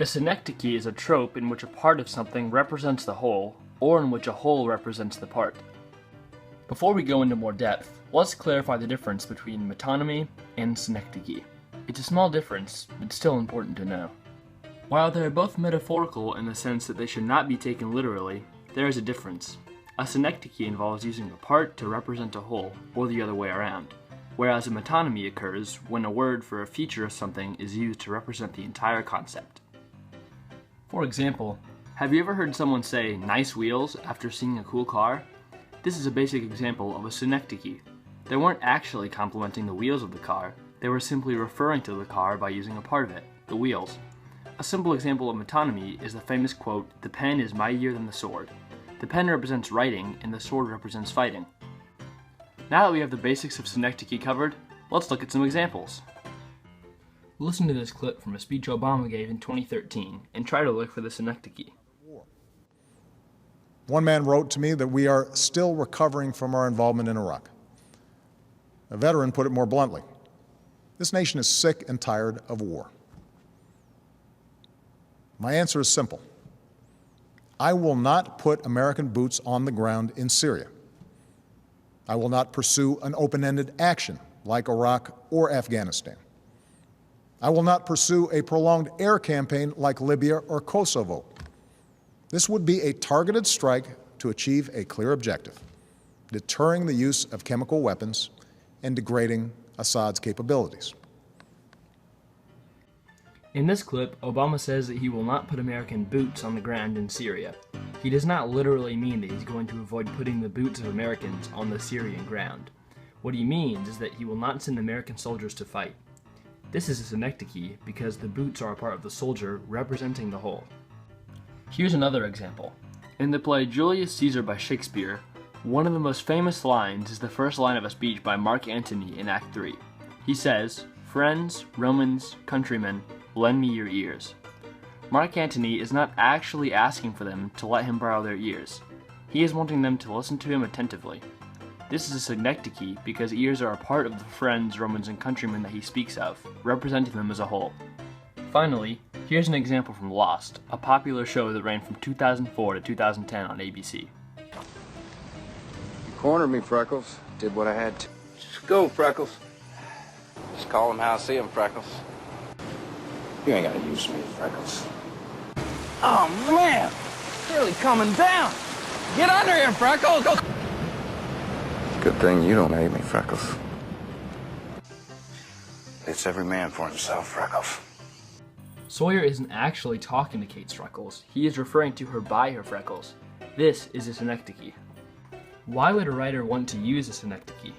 A synecdoche is a trope in which a part of something represents the whole, or in which a whole represents the part. Before we go into more depth, let's clarify the difference between metonymy and synecdoche. It's a small difference, but still important to know. While they are both metaphorical in the sense that they should not be taken literally, there is a difference. A synecdoche involves using a part to represent a whole, or the other way around, whereas a metonymy occurs when a word for a feature of something is used to represent the entire concept. For example, have you ever heard someone say, "nice wheels," after seeing a cool car? This is a basic example of a synecdoche. They weren't actually complimenting the wheels of the car, they were simply referring to the car by using a part of it, the wheels. A simple example of metonymy is the famous quote, "The pen is mightier than the sword." The pen represents writing, and the sword represents fighting. Now that we have the basics of synecdoche covered, let's look at some examples. Listen to this clip from a speech Obama gave in 2013 and try to look for the synecdoche. One man wrote to me that we are still recovering from our involvement in Iraq. A veteran put it more bluntly. This nation is sick and tired of war. My answer is simple. I will not put American boots on the ground in Syria. I will not pursue an open-ended action like Iraq or Afghanistan. I will not pursue a prolonged air campaign like Libya or Kosovo. This would be a targeted strike to achieve a clear objective, deterring the use of chemical weapons and degrading Assad's capabilities. In this clip, Obama says that he will not put American boots on the ground in Syria. He does not literally mean that he's going to avoid putting the boots of Americans on the Syrian ground. What he means is that he will not send American soldiers to fight. This is a synecdoche because the boots are a part of the soldier representing the whole. Here's another example. In the play Julius Caesar by Shakespeare, one of the most famous lines is the first line of a speech by Mark Antony in Act 3. He says, "Friends, Romans, countrymen, lend me your ears." Mark Antony is not actually asking for them to let him borrow their ears. He is wanting them to listen to him attentively. This is a synecdoche because ears are a part of the friends, Romans, and countrymen that he speaks of, representing them as a whole. Finally, here's an example from Lost, a popular show that ran from 2004 to 2010 on ABC. You cornered me, Freckles. Did what I had to. Just go, Freckles. Just call him how I see him, Freckles. You ain't gotta use me, Freckles. Oh, man! It's really coming down! Get under here, Freckles! Go! Good thing you don't hate me, Freckles. It's every man for himself, Freckles. Sawyer isn't actually talking to Kate's freckles, he is referring to her by her freckles. This is a synecdoche. Why would a writer want to use a synecdoche?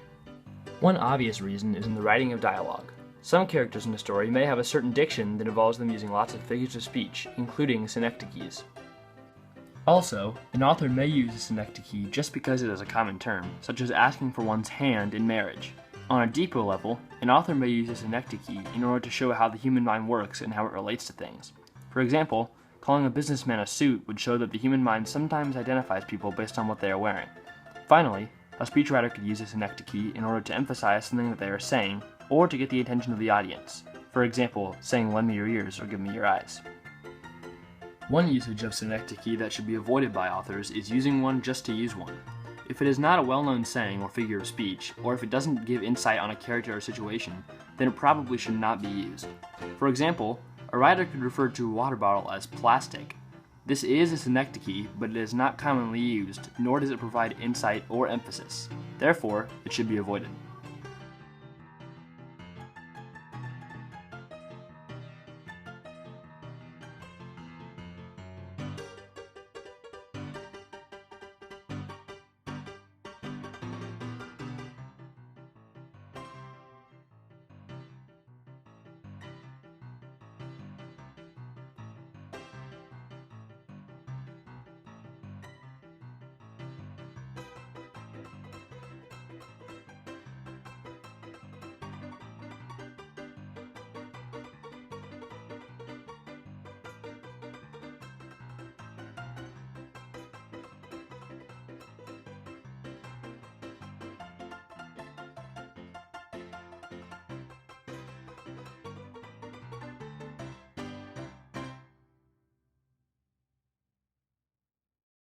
One obvious reason is in the writing of dialogue. Some characters in a story may have a certain diction that involves them using lots of figures of speech, including synecdoches. Also, an author may use a synecdoche just because it is a common term, such as asking for one's hand in marriage. On a deeper level, an author may use a synecdoche in order to show how the human mind works and how it relates to things. For example, calling a businessman a suit would show that the human mind sometimes identifies people based on what they are wearing. Finally, a speechwriter could use a synecdoche in order to emphasize something that they are saying, or to get the attention of the audience. For example, saying "lend me your ears" or "give me your eyes." One usage of synecdoche that should be avoided by authors is using one just to use one. If it is not a well-known saying or figure of speech, or if it doesn't give insight on a character or situation, then it probably should not be used. For example, a writer could refer to a water bottle as plastic. This is a synecdoche, but it is not commonly used, nor does it provide insight or emphasis. Therefore, it should be avoided.